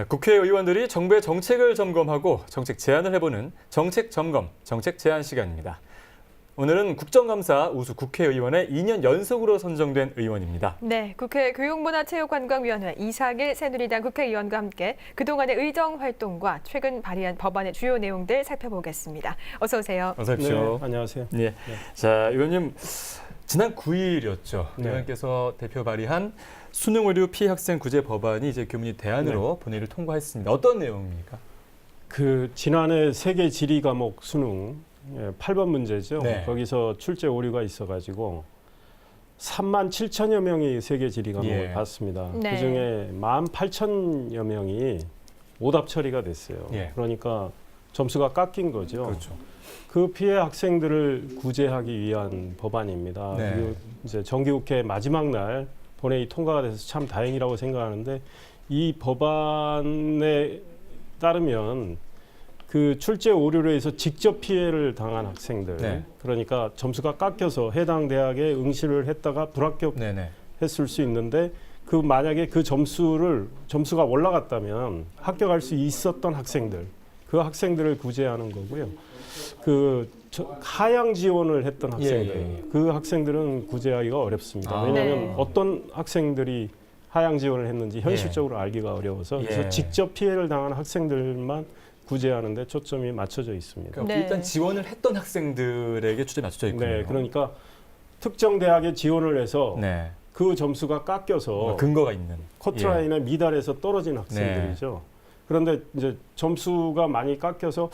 국회의원들이 정부의 정책을 점검하고 정책 제안을 해보는 정책 점검, 정책 제안 시간입니다. 오늘은 국정감사 우수 국회의원의 2년 연속으로 선정된 의원입니다. 네, 국회 교육문화체육관광위원회 이상일 새누리당 국회의원과 함께 그동안의 의정 활동과 최근 발의한 법안의 주요 내용들 살펴보겠습니다. 어서 오세요. 어서 오십시오. 네, 안녕하세요. 네. 자, 의원님, 지난 9일이었죠. 네. 의원께서 대표 발의한 수능 의료 피해 학생 구제 법안이 이제 교문위 대안으로 본회의를 통과했습니다. 어떤 내용입니까? 지난해 세계 지리 과목 수능 8번 문제죠. 네. 거기서 출제 오류가 있어가지고 3만 7천여 명이 세계 지리 과목을 예. 봤습니다. 네. 그중에 18,000여 명이 오답 처리가 됐어요. 예. 그러니까 점수가 깎인 거죠. 그렇죠. 그 피해 학생들을 구제하기 위한 법안입니다. 네. 그리고 이제 정기국회 마지막 날 본회의 통과가 돼서 참 다행이라고 생각하는데, 이 법안에 따르면 그 출제 오류로 해서 직접 피해를 당한 학생들, 네. 그러니까 점수가 깎여서 해당 대학에 응시를 했다가 불합격했을 네네. 수 있는데, 그 만약에 그 점수가 올라갔다면 합격할 수 있었던 학생들, 그 학생들을 구제하는 거고요. 하향 지원을 했던 학생들, 예. 그 학생들은 구제하기가 어렵습니다. 왜냐하면 네. 어떤 학생들이 하향 지원을 했는지 현실적으로 알기가 어려워서, 그래서 예. 직접 피해를 당한 학생들만 구제하는 데 초점이 맞춰져 있습니다. 그러니까 네. 일단 지원을 했던 학생들에게 초점이 맞춰져 있군요. 네, 그러니까 특정 대학에 지원을 해서 네. 그 점수가 깎여서 근거가 있는. 커트라인에 미달해서 떨어진 학생들이죠. 그런데 이제 점수가 많이 깎여서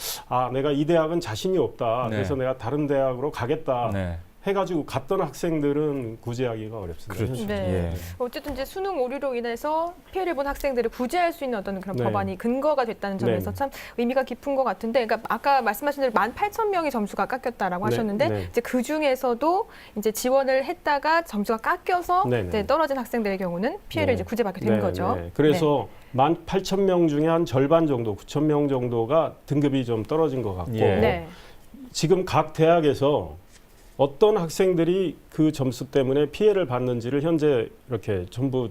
내가 이 대학은 자신이 없다. 네. 그래서 내가 다른 대학으로 가겠다. 네. 해가지고 갔던 학생들은 구제하기가 어렵습니다. 그렇죠. 네. 예. 어쨌든 이제 수능 오류로 인해서 피해를 본 학생들을 구제할 수 있는 어떤 그런 네. 법안이 근거가 됐다는 점에서 네. 참 의미가 깊은 것 같은데, 그러니까 아까 말씀하신 대로 18,000명이 점수가 깎였다라고 네. 하셨는데, 네. 이제 그 중에서도 이제 지원을 했다가 점수가 깎여서 네. 이제 떨어진 학생들의 경우는 피해를 네. 이제 구제받게 되는 거죠. 네. 그래서 18,000명 중에 한 절반 정도, 9,000명 정도가 등급이 좀 떨어진 것 같고, 예. 네. 지금 각 대학에서 어떤 학생들이 그 점수 때문에 피해를 받는지를 현재 이렇게 전부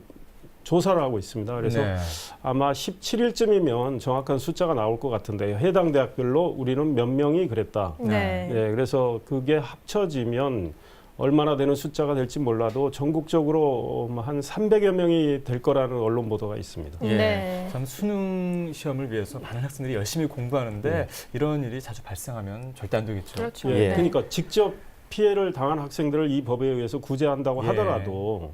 조사를 하고 있습니다. 그래서 네. 아마 17일쯤이면 정확한 숫자가 나올 것 같은데, 해당 대학별로 우리는 몇 명이 그랬다. 네. 네, 그래서 그게 합쳐지면 얼마나 되는 숫자가 될지 몰라도 전국적으로 한 300여 명이 될 거라는 언론 보도가 있습니다. 예. 네. 참 수능 시험을 위해서 많은 학생들이 열심히 공부하는데 네. 이런 일이 자주 발생하면 절대 안 되겠죠. 그렇죠. 예, 네. 그러니까 직접 피해를 당한 학생들을 이 법에 의해서 구제한다고 예. 하더라도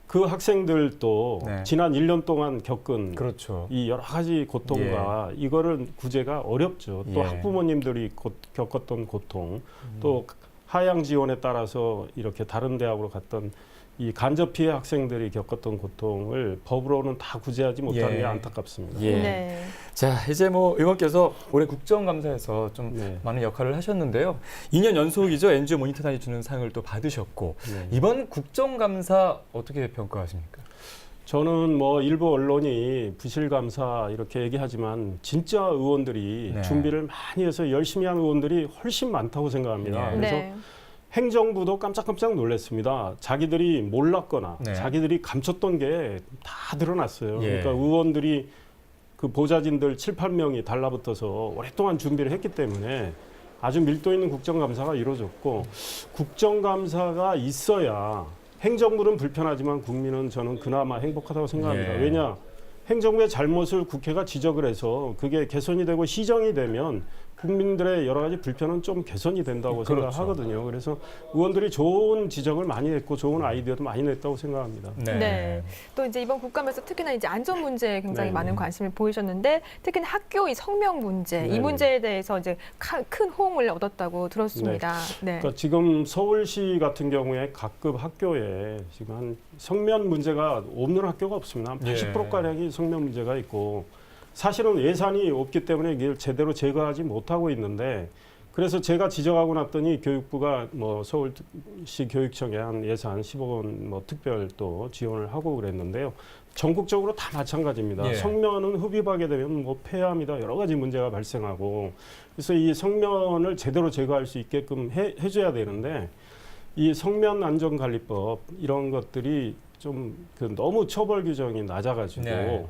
그 학생들도 네. 지난 1년 동안 겪은 그렇죠. 이 여러 가지 고통과 이거를 구제가 어렵죠. 또 예. 학부모님들이 겪었던 고통, 또 하향 지원에 따라서 이렇게 다른 대학으로 갔던 이 간접 피해 학생들이 겪었던 고통을 법으로는 다 구제하지 못하는 예. 게 안타깝습니다. 예. 네. 자, 이제 의원께서 올해 국정감사에서 좀 네. 많은 역할을 하셨는데요. 2년 연속이죠. NGO 모니터단이 주는 상을 또 받으셨고, 네. 이번 국정감사 어떻게 평가하십니까? 저는 일부 언론이 부실감사 이렇게 얘기하지만 진짜 의원들이 네. 준비를 많이 해서 열심히 한 의원들이 훨씬 많다고 생각합니다. 네. 그래서 네. 행정부도 깜짝깜짝 놀랐습니다. 자기들이 몰랐거나 네. 자기들이 감췄던 게 다 드러났어요. 예. 그러니까 의원들이 그 보좌진들 7, 8명이 달라붙어서 오랫동안 준비를 했기 때문에 아주 밀도 있는 국정감사가 이루어졌고, 국정감사가 있어야 행정부는 불편하지만 국민은 저는 그나마 행복하다고 생각합니다. 예. 왜냐? 행정부의 잘못을 국회가 지적을 해서 그게 개선이 되고 시정이 되면 국민들의 여러 가지 불편은 좀 개선이 된다고 그렇죠. 생각하거든요. 그래서 의원들이 좋은 지적을 많이 했고 좋은 아이디어도 많이 냈다고 생각합니다. 네. 또 이제 이번 국감에서 특히나 이제 안전 문제에 굉장히 네. 많은 관심을 보이셨는데, 특히나 학교 이 성명 문제, 네. 이 문제에 대해서 이제 큰 호응을 얻었다고 들었습니다. 네. 그러니까 지금 서울시 같은 경우에 각급 학교에 지금 한 성면 문제가 없는 학교가 없습니다. 한 80%가량이 성면 문제가 있고, 사실은 예산이 없기 때문에 이걸 제대로 제거하지 못하고 있는데, 그래서 제가 지적하고 났더니 교육부가 서울시 교육청에 한 예산 10억 원 특별 또 지원을 하고 그랬는데요. 전국적으로 다 마찬가지입니다. 예. 성면은 흡입하게 되면 폐암이다 여러 가지 문제가 발생하고, 그래서 이 성면을 제대로 제거할 수 있게끔 해줘야 되는데, 이 성면안전관리법 이런 것들이 좀 너무 처벌 규정이 낮아가지고 네.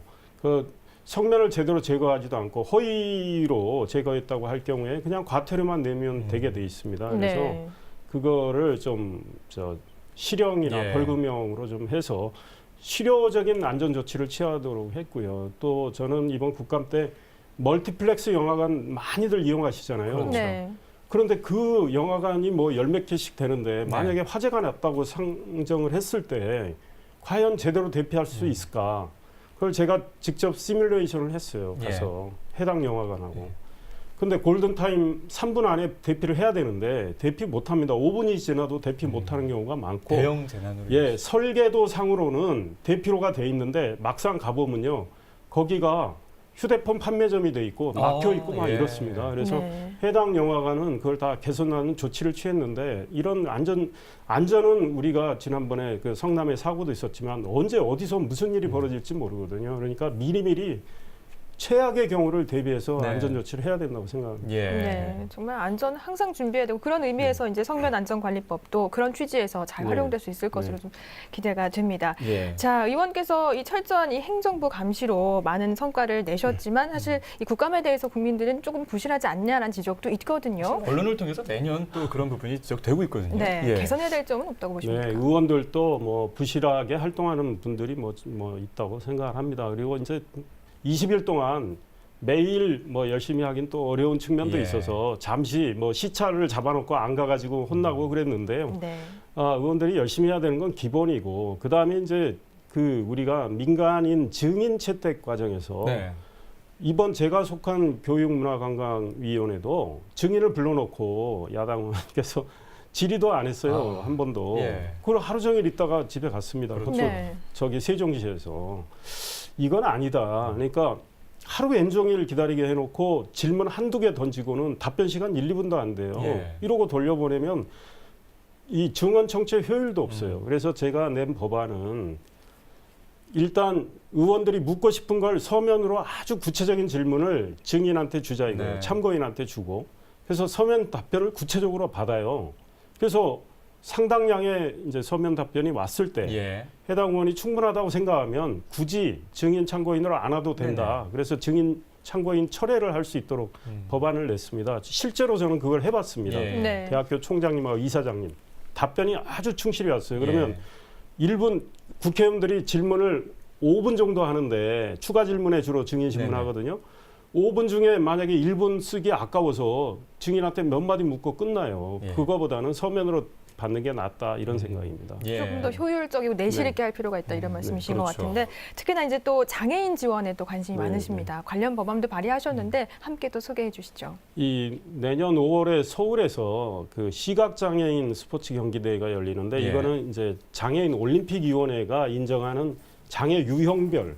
성면을 제대로 제거하지도 않고 허위로 제거했다고 할 경우에 그냥 과태료만 내면 되게 돼 있습니다. 그래서 네. 그거를 좀 실형이나 예. 벌금형으로 좀 해서 실효적인 안전 조치를 취하도록 했고요. 또 저는 이번 국감 때 멀티플렉스 영화관 많이들 이용하시잖아요. 그렇죠. 네. 그런데 그 영화관이 뭐 열 몇 개씩 되는데 네. 만약에 화재가 났다고 상정을 했을 때 과연 제대로 대피할 수 있을까? 그걸 제가 직접 시뮬레이션을 했어요. 가서 해당 영화관하고. 근데 골든타임 3분 안에 대피를 해야 되는데 대피 못합니다. 5분이 지나도 대피 못하는 경우가 많고 대형 재난으로. 예, 설계도 상으로는 대피로가 돼 있는데 막상 가보면요. 거기가 휴대폰 판매점이 돼 있고 막혀 있고 막 예. 이렇습니다. 그래서 네. 해당 영화관은 그걸 다 개선하는 조치를 취했는데 이런 안전은 우리가 지난번에 그 성남에 사고도 있었지만 언제 어디서 무슨 일이 벌어질지 모르거든요. 그러니까 미리미리 최악의 경우를 대비해서 네. 안전 조치를 해야 된다고 생각합니다. 예. 네, 정말 안전 항상 준비해야 되고 그런 의미에서 이제 성면 안전관리법도 그런 취지에서 잘 네. 활용될 수 있을 것으로 네. 좀 기대가 됩니다. 예. 자, 의원께서 이 철저한 이 행정부 감시로 많은 성과를 내셨지만 사실 이 국감에 대해서 국민들은 조금 부실하지 않냐라는 지적도 있거든요. 언론을 통해서 매년 또 그런 부분이 지적되고 있거든요. 네, 예. 개선해야 될 점은 없다고 보십니까? 네, 의원들도 뭐 부실하게 활동하는 분들이 뭐 있다고 생각을 합니다. 그리고 이제 20일 동안 매일 뭐 열심히 하긴 또 어려운 측면도 예. 있어서 잠시 뭐 시차를 잡아놓고 안 가가지고 혼나고 그랬는데요. 네. 의원들이 열심히 해야 되는 건 기본이고 그 다음에 이제 그 우리가 민간인 증인 채택 과정에서 네. 이번 제가 속한 교육문화관광위원회도 증인을 불러놓고 야당 의원께서 질의도 안 했어요. 한 번도. 예. 그걸 하루 종일 있다가 집에 갔습니다. 그렇죠. 네. 저기 세종시에서. 이건 아니다. 그러니까 하루 왼종일 기다리게 해놓고 질문 한두 개 던지고는 답변 시간 1, 2분도 안 돼요. 예. 이러고 돌려보내면 이 증언 청취의 효율도 없어요. 그래서 제가 낸 법안은 일단 의원들이 묻고 싶은 걸 서면으로 아주 구체적인 질문을 증인한테 주자 이거예요. 네. 참고인한테 주고. 그래서 서면 답변을 구체적으로 받아요. 그래서 상당량의 이제 서면 답변이 왔을 때 예. 해당 의원이 충분하다고 생각하면 굳이 증인 참고인을 안 와도 된다. 네네. 그래서 증인 참고인 철회를 할 수 있도록 법안을 냈습니다. 실제로 저는 그걸 해봤습니다. 예. 네. 대학교 총장님하고 이사장님 답변이 아주 충실히 왔어요. 그러면 예. 1분 국회의원들이 질문을 5분 정도 하는데 추가 질문에 주로 증인 네네. 질문하거든요. 5분 중에 만약에 1분 쓰기 아까워서 증인한테 몇 마디 묻고 끝나요. 예. 그거보다는 서면으로 받는 게 낫다 이런 생각입니다. 예. 조금 더 효율적이고 내실 네. 있게 할 필요가 있다 이런 말씀이신 것 그렇죠. 같은데 특히나 이제 또 장애인 지원에 또 관심이 네, 많으십니다. 관련 법안도 발의하셨는데 함께 또 소개해 주시죠. 이 내년 5월에 서울에서 그 시각장애인 스포츠 경기대회가 열리는데 예. 이거는 이제 장애인 올림픽위원회가 인정하는 장애 유형별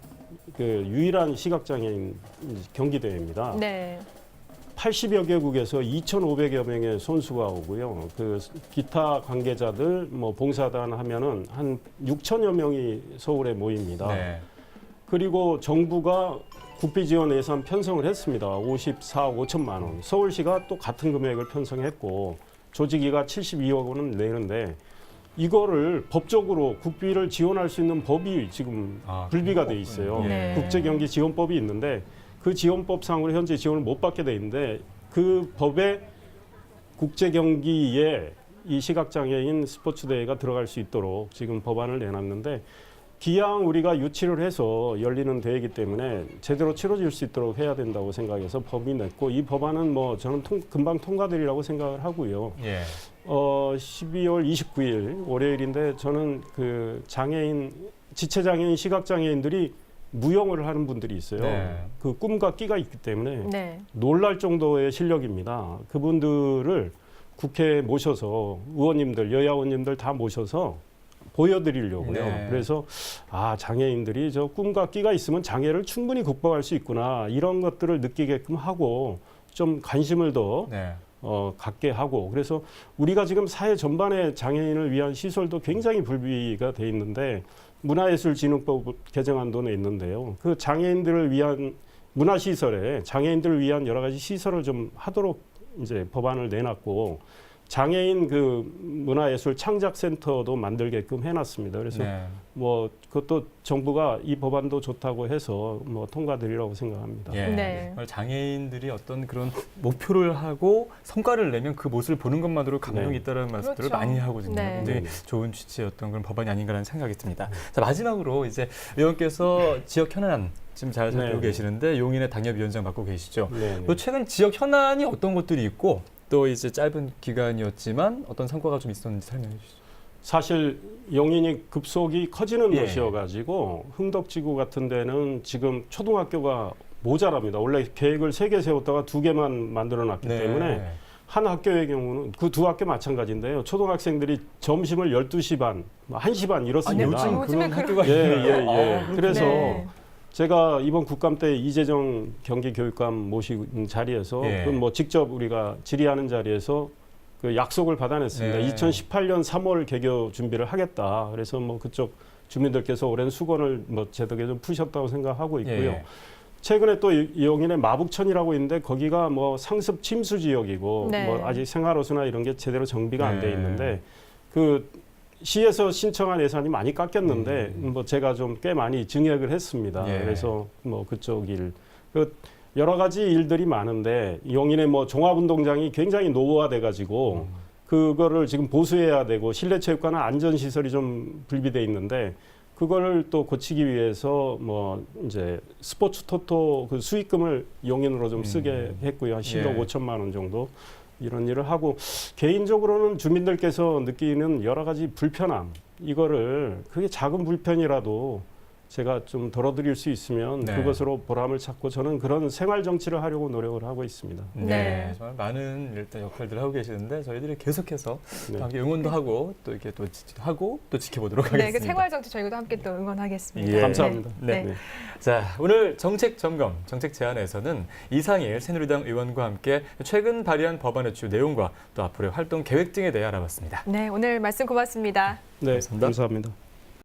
그 유일한 시각장애인 경기대회입니다. 네. 80여 개국에서 2,500여 명의 선수가 오고요. 그 기타 관계자들 뭐 봉사단 하면은 한 6천여 명이 서울에 모입니다. 네. 그리고 정부가 국비 지원 예산 편성을 했습니다. 54억 5천만 원. 서울시가 또 같은 금액을 편성했고 조직위가 72억 원은 내는데 이거를 법적으로 국비를 지원할 수 있는 법이 지금 불비가 돼 있어요. 네. 국제경기지원법이 있는데 그 지원법상으로 현재 지원을 못 받게 돼 있는데 그 법에 국제경기에 이 시각장애인 스포츠 대회가 들어갈 수 있도록 지금 법안을 내놨는데 기왕 우리가 유치를 해서 열리는 대회이기 때문에 제대로 치러질 수 있도록 해야 된다고 생각해서 법이 냈고 이 법안은 뭐 저는 금방 통과되리라고 생각을 하고요. 예. 12월 29일 월요일인데 저는 그 장애인, 지체장애인, 시각장애인들이 무용을 하는 분들이 있어요. 네. 그 꿈과 끼가 있기 때문에 네. 놀랄 정도의 실력입니다. 그분들을 국회에 모셔서 의원님들, 여야 의원님들 다 모셔서 보여드리려고요. 네. 그래서 장애인들이 저 꿈과 끼가 있으면 장애를 충분히 극복할 수 있구나 이런 것들을 느끼게끔 하고 좀 관심을 더 네. 갖게 하고 그래서 우리가 지금 사회 전반의 장애인을 위한 시설도 굉장히 불비가 돼 있는데 문화예술진흥법 개정안도 냈는데요. 그 장애인들을 위한 문화시설에 장애인들을 위한 여러 가지 시설을 좀 하도록 이제 법안을 내놨고 장애인 그 문화예술 창작센터도 만들게끔 해놨습니다. 그래서 네. 뭐 그것도 정부가 이 법안도 좋다고 해서 뭐 통과되리라고 생각합니다. 예. 네. 정말 장애인들이 어떤 그런 목표를 하고 성과를 내면 그 모습을 보는 것만으로 감동이 네. 있다는 말씀들을 그렇죠. 많이 하거든요. 네. 굉장히 네. 좋은 취지였던 그런 법안이 아닌가라는 생각이 듭니다. 자, 마지막으로 이제 의원께서 지역 현안 지금 잘 살피고 네. 계시는데 용인의 당협위원장 맡고 계시죠. 네. 또 최근 지역 현안이 어떤 것들이 있고 또 이제 짧은 기간이었지만 어떤 성과가 좀 있었는지 설명해 주시죠. 사실 용인이 급속히 커지는 예. 도시여가지고 흥덕지구 같은 데는 지금 초등학교가 모자랍니다. 원래 계획을 3개 세웠다가 2개만 만들어놨기 때문에 한 학교의 경우는 그 두 학교 마찬가지인데요. 초등학생들이 점심을 12시 반, 1시 반 아니, 이렇습니다. 요즘 요즘에 그런 학교가 예, 있나요? 예, 예. 아, 그래서 네. 제가 이번 국감 때 이재정 경기교육감 모신 자리에서 예. 그 뭐 직접 우리가 질의하는 자리에서 그 약속을 받아냈습니다. 네. 2018년 3월 개교 준비를 하겠다. 그래서 뭐 그쪽 주민들께서 오랜 수건을 뭐 제덕에 좀 푸셨다고 생각하고 있고요. 예. 최근에 또 용인의 마북천이라고 있는데 거기가 뭐 상습 침수 지역이고 네. 뭐 아직 생활호수나 이런 게 제대로 정비가 안 돼 네. 있는데 그 시에서 신청한 예산이 많이 깎였는데 뭐 제가 좀 꽤 많이 증액을 했습니다. 예. 그래서 뭐 그쪽 일, 그 여러 가지 일들이 많은데 용인의 뭐 종합운동장이 굉장히 노후화돼 가지고 그거를 지금 보수해야 되고 실내체육관은 안전시설이 좀 불비돼 있는데 그거를 또 고치기 위해서 뭐 이제 스포츠 토토 그 수익금을 용인으로 좀 쓰게 했고요. 한 10억 예. 5천만 원 정도 이런 일을 하고 개인적으로는 주민들께서 느끼는 여러 가지 불편함 이거를 그게 작은 불편이라도 제가 좀 덜어드릴 수 있으면 네. 그것으로 보람을 찾고 저는 그런 생활 정치를 하려고 노력을 하고 있습니다. 네, 네. 정말 많은 일단 역할들을 하고 계시는데 저희들이 계속해서 네. 또 함께 응원도 하고 또 이렇게 또 하고 또 지켜보도록 네, 하겠습니다. 그 생활 정치 저희도 함께 또 응원하겠습니다. 예. 감사합니다. 네. 네. 자, 오늘 정책 점검, 정책 제안에서는 이상일 새누리당 의원과 함께 최근 발의한 법안의 주요 내용과 또 앞으로의 활동 계획 등에 대해 알아봤습니다. 네, 오늘 말씀 고맙습니다. 네, 감사합니다. 감사합니다.